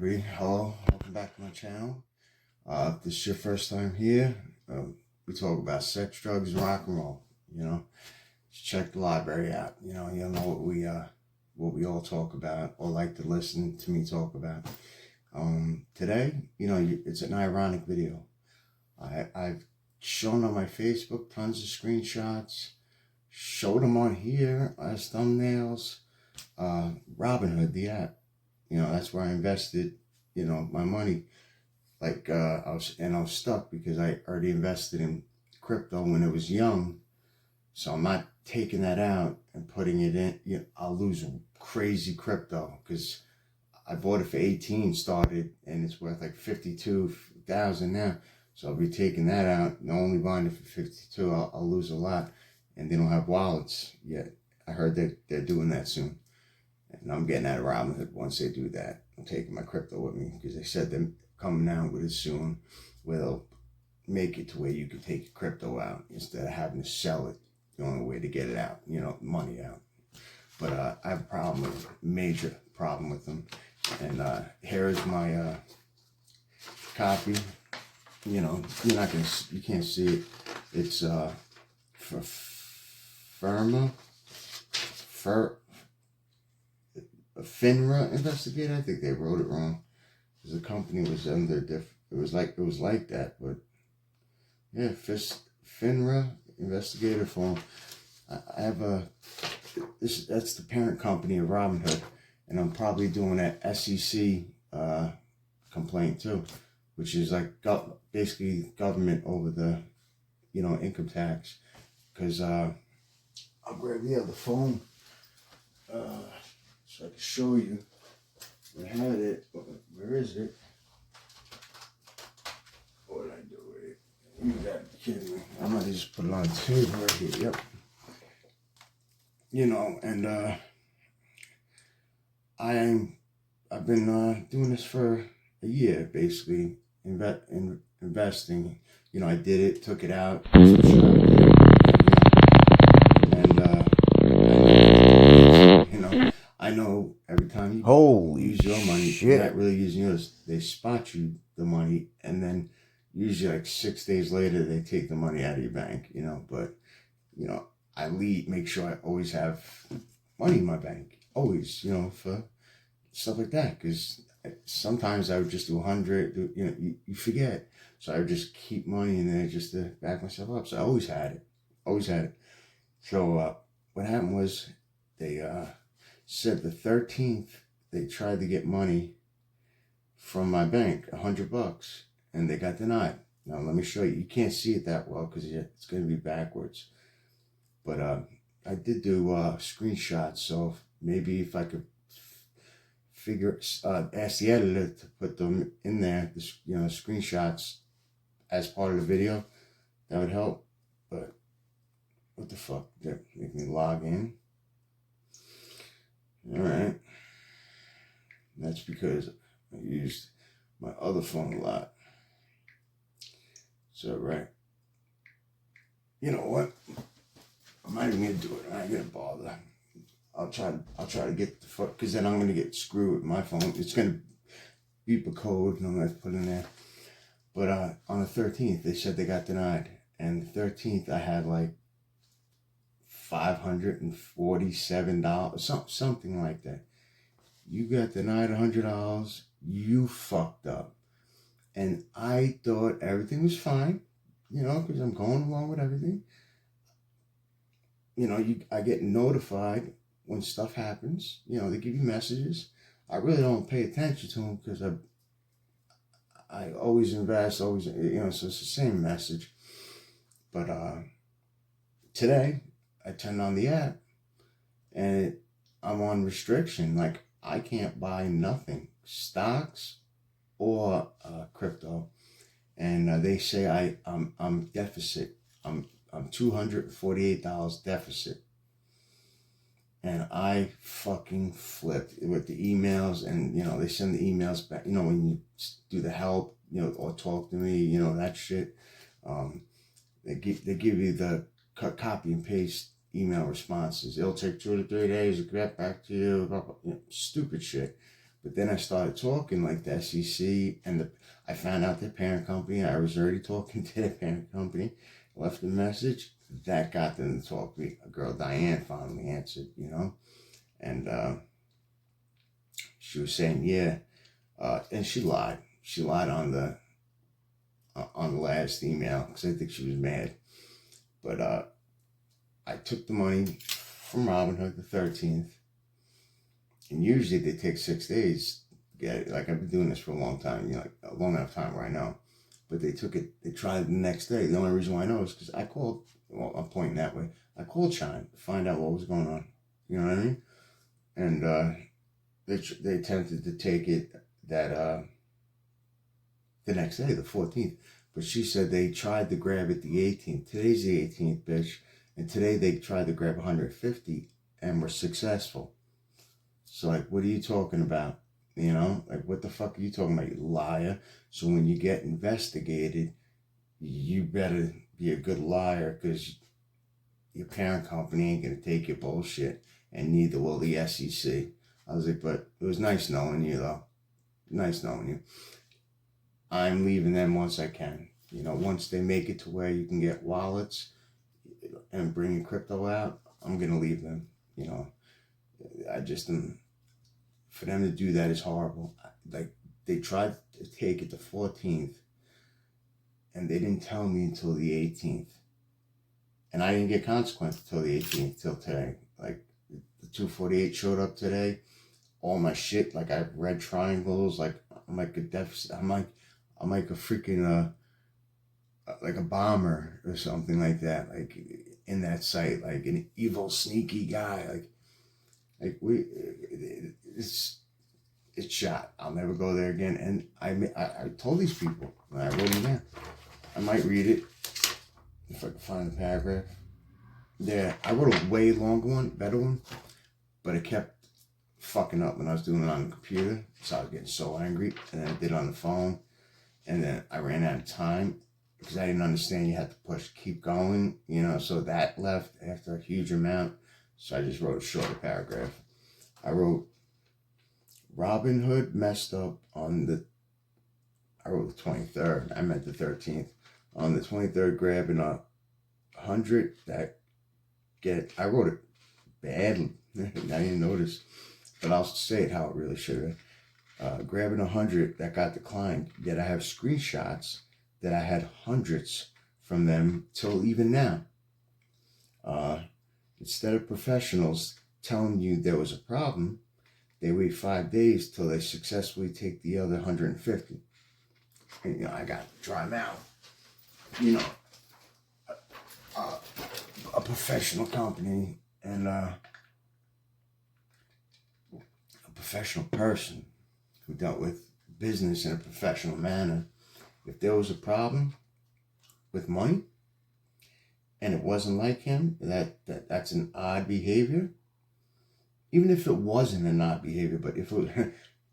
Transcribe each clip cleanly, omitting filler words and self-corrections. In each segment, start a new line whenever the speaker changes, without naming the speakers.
everybody. Hello, welcome back to my channel. If this is your first time here, we talk about sex, drugs, and rock and roll. Just check the library out. You'll know what we all talk about or like to listen to me talk about. Today, it's an ironic video. I've shown on my Facebook tons of screenshots, showed them on here as thumbnails. Robinhood, the app. That's where I invested, my money. Like, I was stuck because I already invested in crypto when it was young. So I'm not taking that out and putting it in. I'll lose crazy crypto because I bought it for 18, started, and it's worth like 52,000 now. So I'll be taking that out and only buying it for 52. I'll lose a lot. And they don't have wallets yet. I heard that they're doing that soon. And I'm getting out of Robinhood once they do that. I'm taking my crypto with me because they said they're coming out with it soon, where they'll make it to where you can take your crypto out instead of having to sell it. The only way to get it out, money out. But I have a major problem with them. And here is my copy. You can't see it. It's for FINRA investigator. I think they wrote it wrong because the company was under it was like that, but yeah, FINRA investigator form. I have that's the parent company of Robinhood, and I'm probably doing that SEC complaint too, which is like basically government over the income tax. Because I'll grab the other phone so I can show you. I had it. Where is it? What did I do with it? You gotta be kidding me. I might just put it on the table right here. Yep. And I've been doing this for a year, basically, investing. I did it, took it out, I know every time you use your money, you're not really using yours. They spot you the money, and then usually like 6 days later, they take the money out of your bank, But, I make sure I always have money in my bank, always, for stuff like that. Because sometimes I would just do 100, you forget. So I would just keep money in there just to back myself up. So I always had it. So what happened was they said the 13th they tried to get money from my bank, $100, and they got denied. Now let me show you. You can't see it that well because it's going to be backwards. But I did do screenshots, so maybe if I could ask the editor to put them in there, screenshots as part of the video, that would help. But what the fuck? Make me log in. Alright. That's because I used my other phone a lot. So, right. You know what? I'm not even gonna do it. I ain't gonna bother. I'll try to get the fuck, because then I'm gonna get screwed with my phone. It's gonna beep a code and I'm gonna have to put in there. But on the 13th, they said they got denied. And the 13th, I had like $547, something like that. You got denied $100. You fucked up. And I thought everything was fine, because I'm going along with everything. I get notified when stuff happens. They give you messages. I really don't pay attention to them because I always invest, so it's the same message. But today, I turned on the app, and I'm on restriction. Like, I can't buy nothing, stocks or crypto. And they say I'm deficit. I'm $248 deficit. And I fucking flipped with the emails, and they send the emails back. When you do the help, or talk to me, that shit. They give you the copy and paste email responses. It'll take 2 to 3 days to get back to you. Stupid shit. But then I started talking like the SEC and I found out their parent company. I was already talking to their parent company, left a message. That got them to talk to me. A girl, Diane, finally answered, and she was saying, yeah, and she lied. She lied on the last email because I think she was mad. But I took the money from Robinhood the 13th. And usually they take 6 days to get it. Like, I've been doing this for a long time, like a long enough time where I know. But they tried it the next day. The only reason why I know is because I called, well, I'm pointing that way. I called Chime to find out what was going on. You know what I mean? And they attempted to take it the next day, the 14th. But she said they tried to grab it the 18th. Today's the 18th, bitch. And today they tried to grab 150 and were successful. So, like, what are you talking about? Like, what the fuck are you talking about, you liar? So when you get investigated, you better be a good liar, because your parent company ain't going to take your bullshit, and neither will the SEC. I was like, but it was nice knowing you, though. Nice knowing you. I'm leaving them once I can. Once they make it to where you can get wallets and bring your crypto out, I'm going to leave them. I just am... For them to do that is horrible. Like, they tried to take it the 14th, and they didn't tell me until the 18th. And I didn't get consequence until the 18th, till today. Like, the 248 showed up today. All my shit, like, I have red triangles. Like, I'm like a deficit. I'm like a freaking, like a bomber or something like that. Like, in that site, like an evil, sneaky guy. It's shot. I'll never go there again. And I told these people, and I wrote them down. I might read it if I can find the paragraph. Yeah, I wrote a way longer one, better one, but it kept fucking up when I was doing it on the computer. So I was getting so angry, and then I did it on the phone, and then I ran out of time because I didn't understand you had to push keep going, so that left after a huge amount. So I just wrote a shorter paragraph. I wrote, Robinhood messed up I wrote the 23rd. I meant the 13th. On the 23rd, grabbing 100 I wrote it badly. I didn't notice. But I'll say it how it really should have. Grabbing 100 that got declined. Yet I have screenshots that I had hundreds from them till even now. Instead of professionals telling you there was a problem, they wait 5 days till they successfully take the other 150. And, I got to dry mouth. A professional company and a professional person who dealt with business in a professional manner. If there was a problem with money, and it wasn't like him, that's an odd behavior. Even if it wasn't an odd behavior, but if it was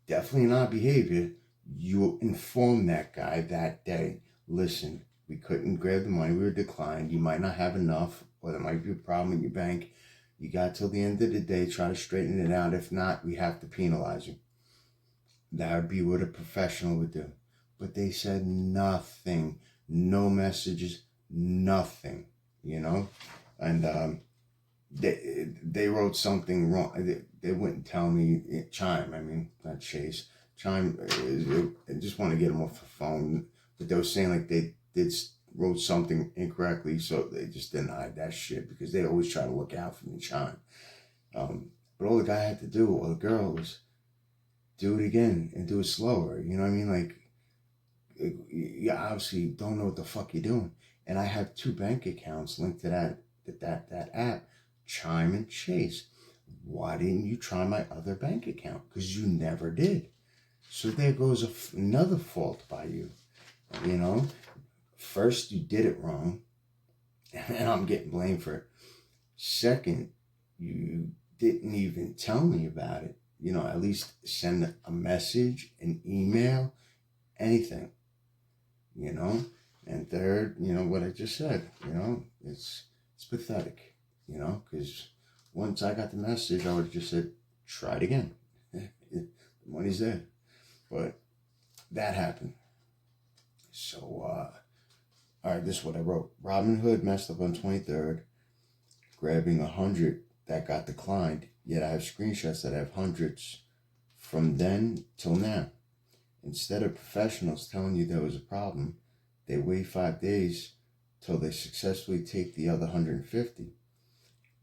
definitely an odd behavior, you inform that guy that day, listen, we couldn't grab the money, we were declined, you might not have enough, or there might be a problem in your bank. You got till the end of the day, try to straighten it out. If not, we have to penalize you. That would be what a professional would do. But they said nothing, no messages, nothing. And they wrote something wrong. They wouldn't tell me. Chime, not Chase. Chime, I just want to get them off the phone. But they were saying like they wrote something incorrectly, so they just denied that shit because they always try to look out for me, Chime. But all the guy had to do, or the girl, was do it again and do it slower. You know what I mean? Like, you obviously don't know what the fuck you're doing. And I have 2 bank accounts linked to that app, Chime and Chase. Why didn't you try my other bank account? Because you never did. So there goes another fault by you. First, you did it wrong, and I'm getting blamed for it. Second, you didn't even tell me about it. At least send a message, an email, anything. And third, what I just said, it's pathetic, because once I got the message, I would have just said, try it again. The money's there. But that happened. So, all right, this is what I wrote. Robinhood messed up on 23rd, grabbing 100 that got declined, yet I have screenshots that have hundreds from then till now. Instead of professionals telling you there was a problem, they wait 5 days till they successfully take the other 150.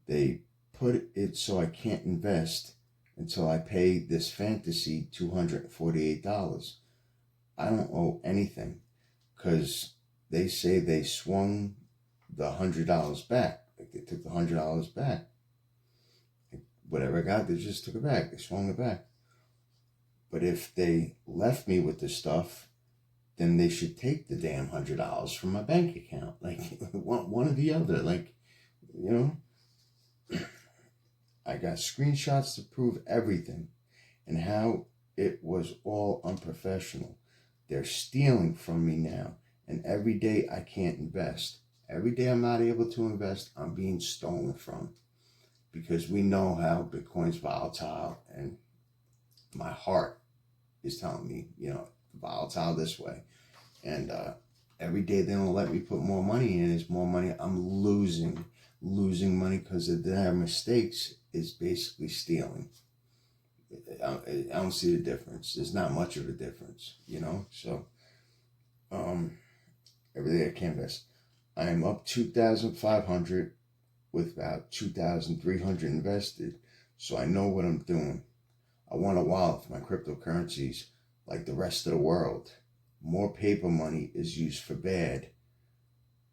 They put it so I can't invest until I pay this fantasy $248. I don't owe anything because they say they swung the $100 back. Like they took the $100 back. Like whatever I got, they just took it back. They swung it back. But if they left me with the stuff, then they should take the damn $100 from my bank account. Like one or the other. Like, you know, I got screenshots to prove everything and how it was all unprofessional. They're stealing from me now. And every day I can't invest. Every day I'm not able to invest, I'm being stolen from. Because we know how Bitcoin's volatile, and my heart is telling me, you know, volatile this way. And every day they don't let me put more money in, is more money I'm losing money because of their mistakes is basically stealing. I don't see the difference. There's not much of a difference, you know? So, every day I can't invest. I am up 2,500 with about 2,300 invested, so I know what I'm doing. I want a wallet for my cryptocurrencies like the rest of the world. More paper money is used for bad,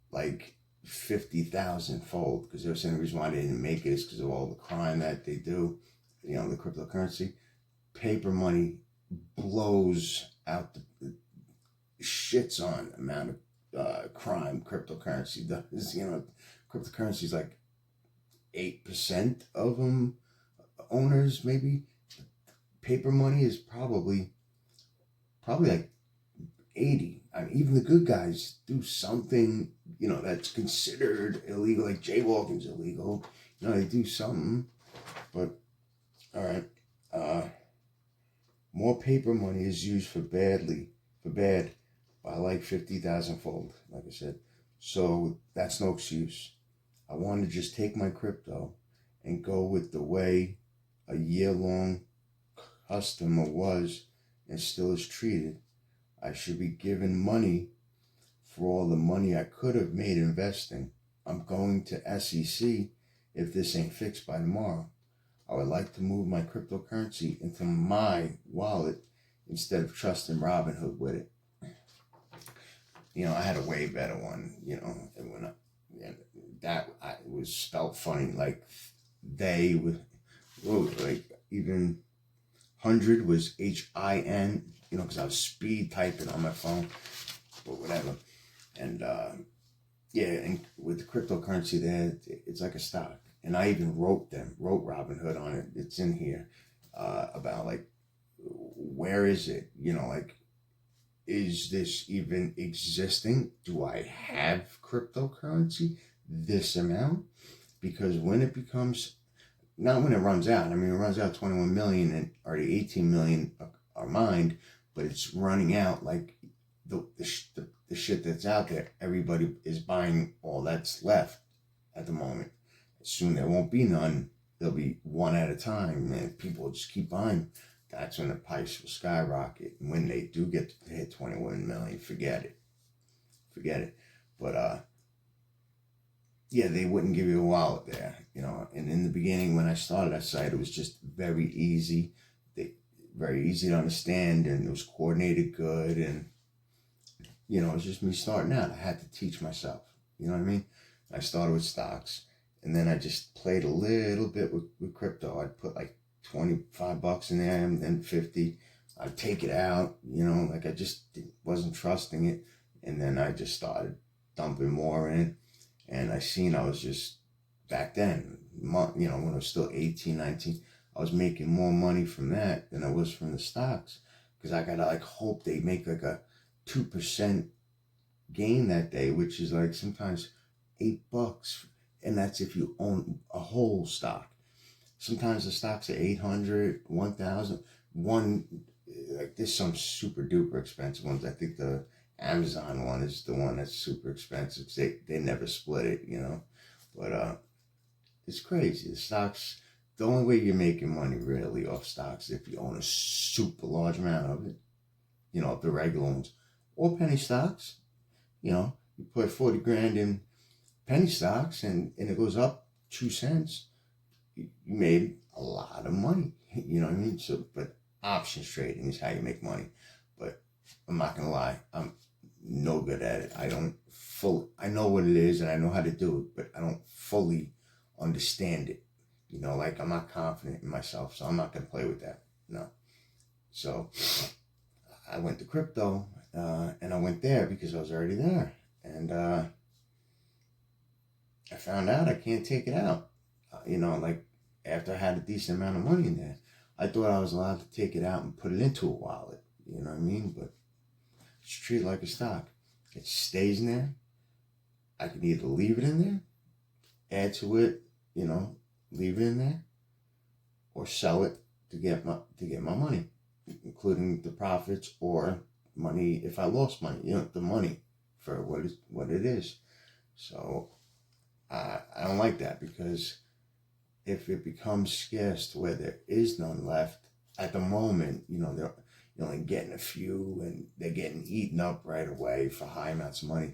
like 50,000 fold, because they were saying the reason why they didn't make it is because of all the crime that they do, you know, the cryptocurrency. Paper money blows out the shits on amount of crime cryptocurrency does. You know, cryptocurrency is like 8% of them owners, maybe. Paper money is probably like 80. I mean, even the good guys do something, you know, that's considered illegal, like jaywalking's illegal. You know, they do something. But all right, more paper money is used for bad by like 50,000 fold, like I said. So that's no excuse. I want to just take my crypto and go with the way a year-long customer was and still is treated. I should be given money for all the money I could have made investing. I'm going to SEC if this ain't fixed by tomorrow. I would like to move my cryptocurrency into my wallet instead of trusting Robinhood with it. You know, I had a way better one, you know, and it was spelled funny, like they would, like even 100 was HIN, you know, because I was speed typing on my phone, but whatever. And yeah, and with the cryptocurrency there, it's like a stock. And I even wrote Robinhood on it. It's in here about like, where is it? You know, like, is this even existing? Do I have cryptocurrency this amount? Because when it becomes, not when it runs out, I mean, it runs out 21 million and already 18 million are mined, but it's running out like the shit that's out there. Everybody is buying all that's left at the moment. Soon there won't be none. There'll be one at a time, and people will just keep buying. That's when the price will skyrocket. And when they do get to hit 21 million, forget it. But yeah, they wouldn't give you a wallet there, you know. And in the beginning, when I started that site, it was just very easy. Very easy to understand, and it was coordinated good. And you know, it was just me starting out. I had to teach myself. You know what I mean? I started with stocks. And then I just played a little bit with crypto. I'd put like $25 in there and then 50. I'd take it out, you know, like I just wasn't trusting it. And then I just started dumping more in. And I seen I was just, back then, you know, when I was still 18, 19, I was making more money from that than I was from the stocks. Because I gotta like hope they make like a 2% gain that day, which is like sometimes $8. And that's if you own a whole stock. Sometimes the stocks are 800, 1,000. one, like there's some super duper expensive ones. I think the Amazon one is the one that's super expensive. They never split it, you know. But it's crazy. The stocks, the only way you're making money really off stocks is if you own a super large amount of it, you know, the regular ones. Or penny stocks, you know. You put 40 grand in penny stocks and it goes up 2 cents. You made a lot of money. You know what I mean? So, but options trading is how you make money. But I'm not going to lie. I'm no good at it. I know what it is and I know how to do it, but I don't fully understand it. You know, like I'm not confident in myself, so I'm not going to play with that. No. So I went to crypto, and I went there because I was already there. And I found out I can't take it out. You know, like after I had a decent amount of money in there, I thought I was allowed to take it out and put it into a wallet. You know what I mean? But it's treated like a stock. It stays in there. I can either leave it in there, add to it, you know, leave it in there, or sell it to get my money, including the profits or money if I lost money. You know, the money for what it is. So I don't like that, because if it becomes scarce to where there is none left at the moment, you know, they're only getting a few and they're getting eaten up right away for high amounts of money.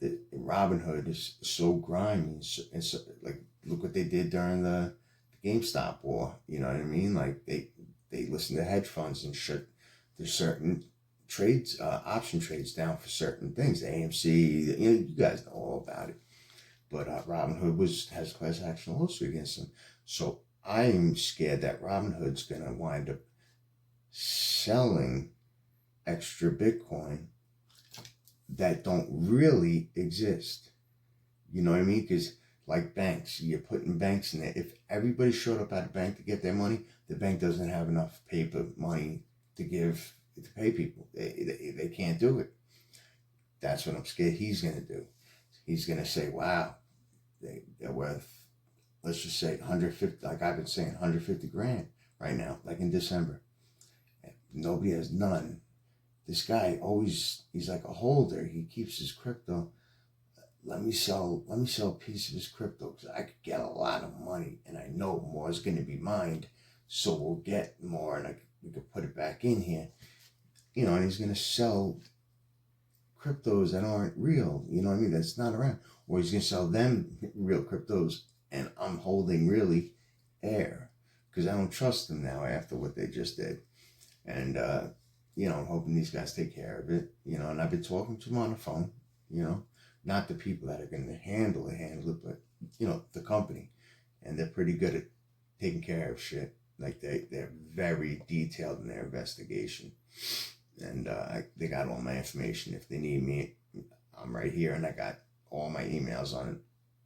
The Robinhood is so grimy, and so, like, look what they did during the GameStop war. You know what I mean? Like they listen to hedge funds and shut there's certain trades, option trades down for certain things. The AMC, you know, you guys know all about it. But Robinhood has a class action lawsuit against them. So I'm scared that Robinhood's going to wind up selling extra Bitcoin that don't really exist. You know what I mean? Because like banks, you're putting banks in there. If everybody showed up at a bank to get their money, the bank doesn't have enough paper money to pay people. They can't do it. That's what I'm scared he's going to do. He's going to say, wow, they're worth, let's just say 150, like I've been saying, 150 grand right now, like in December. And nobody has none. This guy he's like a holder. He keeps his crypto. Let me sell a piece of his crypto because I could get a lot of money, and I know more is going to be mined, so we'll get more, and we could put it back in here, you know. And he's going to sell cryptos that aren't real, you know what I mean? That's not around, or he's going to sell them real cryptos, and I'm holding really air because I don't trust them now after what they just did, and you know, I'm hoping these guys take care of it, you know. And I've been talking to them on the phone, you know. Not the people that are going to handle it, but, you know, the company. And they're pretty good at taking care of shit. Like, they're very detailed in their investigation. And they got all my information. If they need me, I'm right here. And I got all my emails on,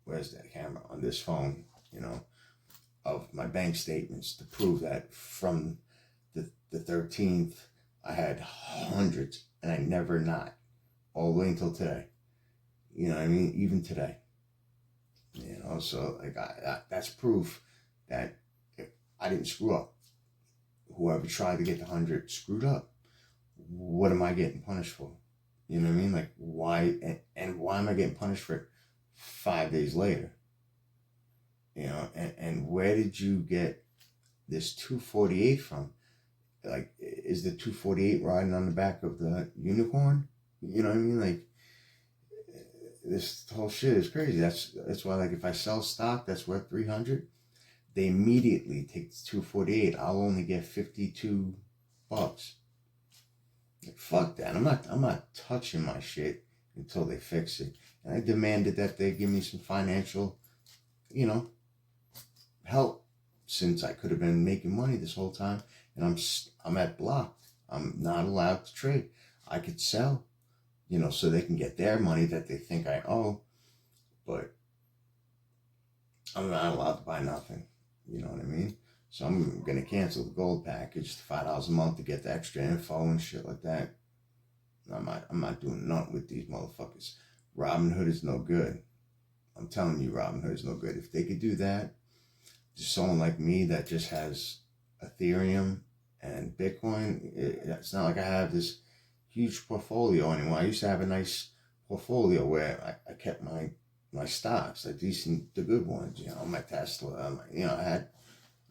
where's that camera? On this phone, you know, of my bank statements to prove that from the 13th, I had hundreds, and I never not, all the way until today. You know what I mean? Even today. You know, so like that's proof that I didn't screw up. Whoever tried to get the 100 screwed up. What am I getting punished for? You know what I mean? Like, why, and why am I getting punished for it 5 days later? You know, and where did you get this 248 from? Like, is the 248 riding on the back of the unicorn? You know what I mean? Like, this whole shit is crazy. That's why, like, if I sell stock that's worth 300, they immediately take the 248. I'll only get 52 bucks. Like, fuck that. I'm not touching my shit until they fix it. And I demanded that they give me some financial, you know, help, since I could have been making money this whole time, and I'm at blocked. I'm not allowed to trade. I could sell, you know, so they can get their money that they think I owe, but I'm not allowed to buy nothing. You know what I mean? So I'm going to cancel the gold package, $5 a month to get the extra info and shit like that. I'm not doing nothing with these motherfuckers. Robinhood is no good. I'm telling you, Robinhood is no good. If they could do that, just someone like me that just has Ethereum And Bitcoin, it's not like I have this huge portfolio anymore. I used to have a nice portfolio where I kept my stocks, like the good ones, my Tesla,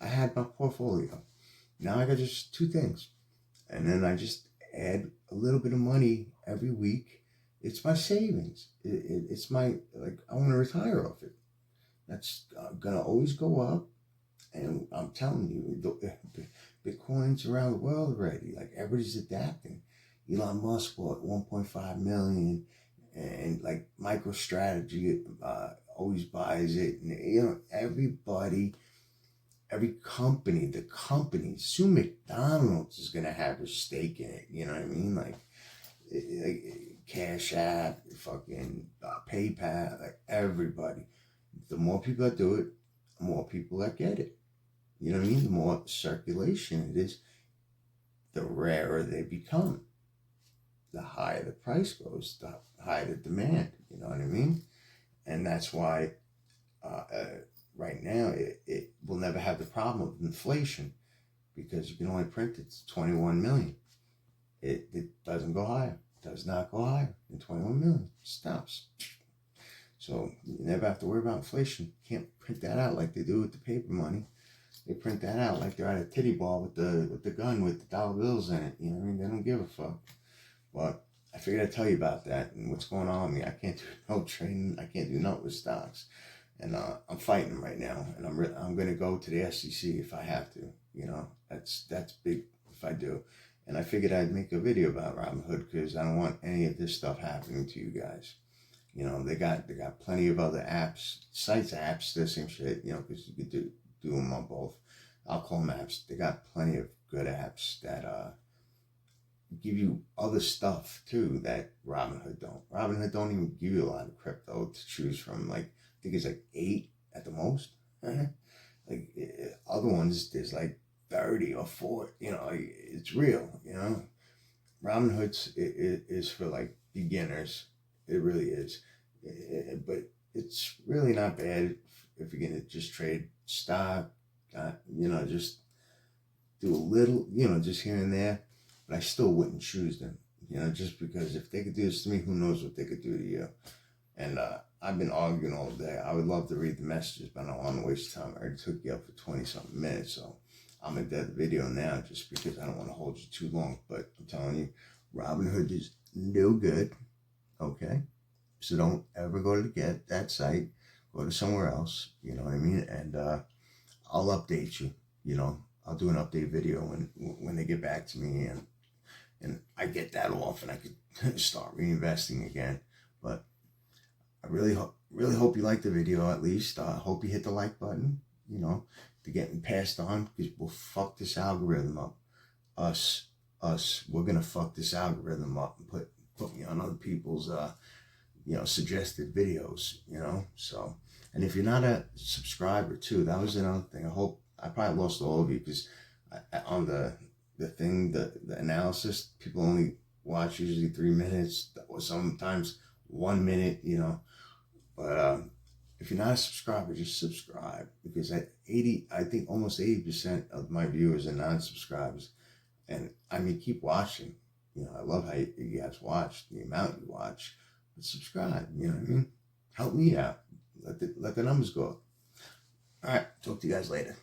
I had my portfolio. Now I got just two things. And then I just add a little bit of money every week. It's my savings. It's my, like, I want to retire off it. That's going to always go up. And I'm telling you, Bitcoin's around the world already. Like, everybody's adapting. Elon Musk bought 1.5 million, and like MicroStrategy always buys it. And everybody, every company, the companies, soon McDonald's is gonna have a stake in it. You know what I mean? Like Cash App, fucking PayPal, like everybody. The more people that do it, the more people that get it. You know what I mean? The more circulation it is, the rarer they become. The higher the price goes, the higher the demand. You know what I mean? And that's why right now it will never have the problem of inflation, because you can only print it to 21 million. It doesn't go higher. It does not go higher than 21 million. It stops. So you never have to worry about inflation. You can't print that out like they do with the paper money. They print that out like they're at a titty ball with the gun with the dollar bills in it. You know what I mean? They don't give a fuck. But I figured I'd tell you about that and what's going on with me. I can't do no trading. I can't do nothing with stocks. And I'm fighting them right now. And I'm going to go to the SEC if I have to. You know, that's big if I do. And I figured I'd make a video about Robinhood, because I don't want any of this stuff happening to you guys. You know, they got plenty of other apps, apps, the same shit, because you could do them on both. I'll call them apps. They got plenty of good apps that give you other stuff too that Robinhood don't. Robinhood don't even give you a lot of crypto to choose from. Like, I think it's like 8 at the most. Like other ones, there's like 30 or 40. It's real. Robinhood is for like beginners. It really is. But it's really not bad if you're gonna just trade stock. Just do a little. Just here and there. But I still wouldn't choose them, just because if they could do this to me, who knows what they could do to you. And I've been arguing all day. I would love to read the messages, but I don't want to waste time. I already took you up for 20-something minutes, so I'm going to dead the video now just because I don't want to hold you too long. But I'm telling you, Robinhood is no good, okay? So don't ever go to get that site. Go to somewhere else, you know what I mean? And I'll update you, I'll do an update video when they get back to me and I get that off and I could start reinvesting again. But I really hope you liked the video. At least I hope you hit the like button, to get me passed on, because we'll fuck this algorithm up. Us, we're gonna fuck this algorithm up and put me on other people's suggested videos, So, and if you're not a subscriber too, that was another thing. I probably lost all of you, because on the analysis, people only watch usually 3 minutes, or sometimes 1 minute, But if you're not a subscriber, just subscribe, because I think almost 80% of my viewers are non-subscribers. And I mean, keep watching. I love how you guys watch, the amount you watch. But subscribe, you know what I mean? Help me out. Let the numbers go up. All right, talk to you guys later.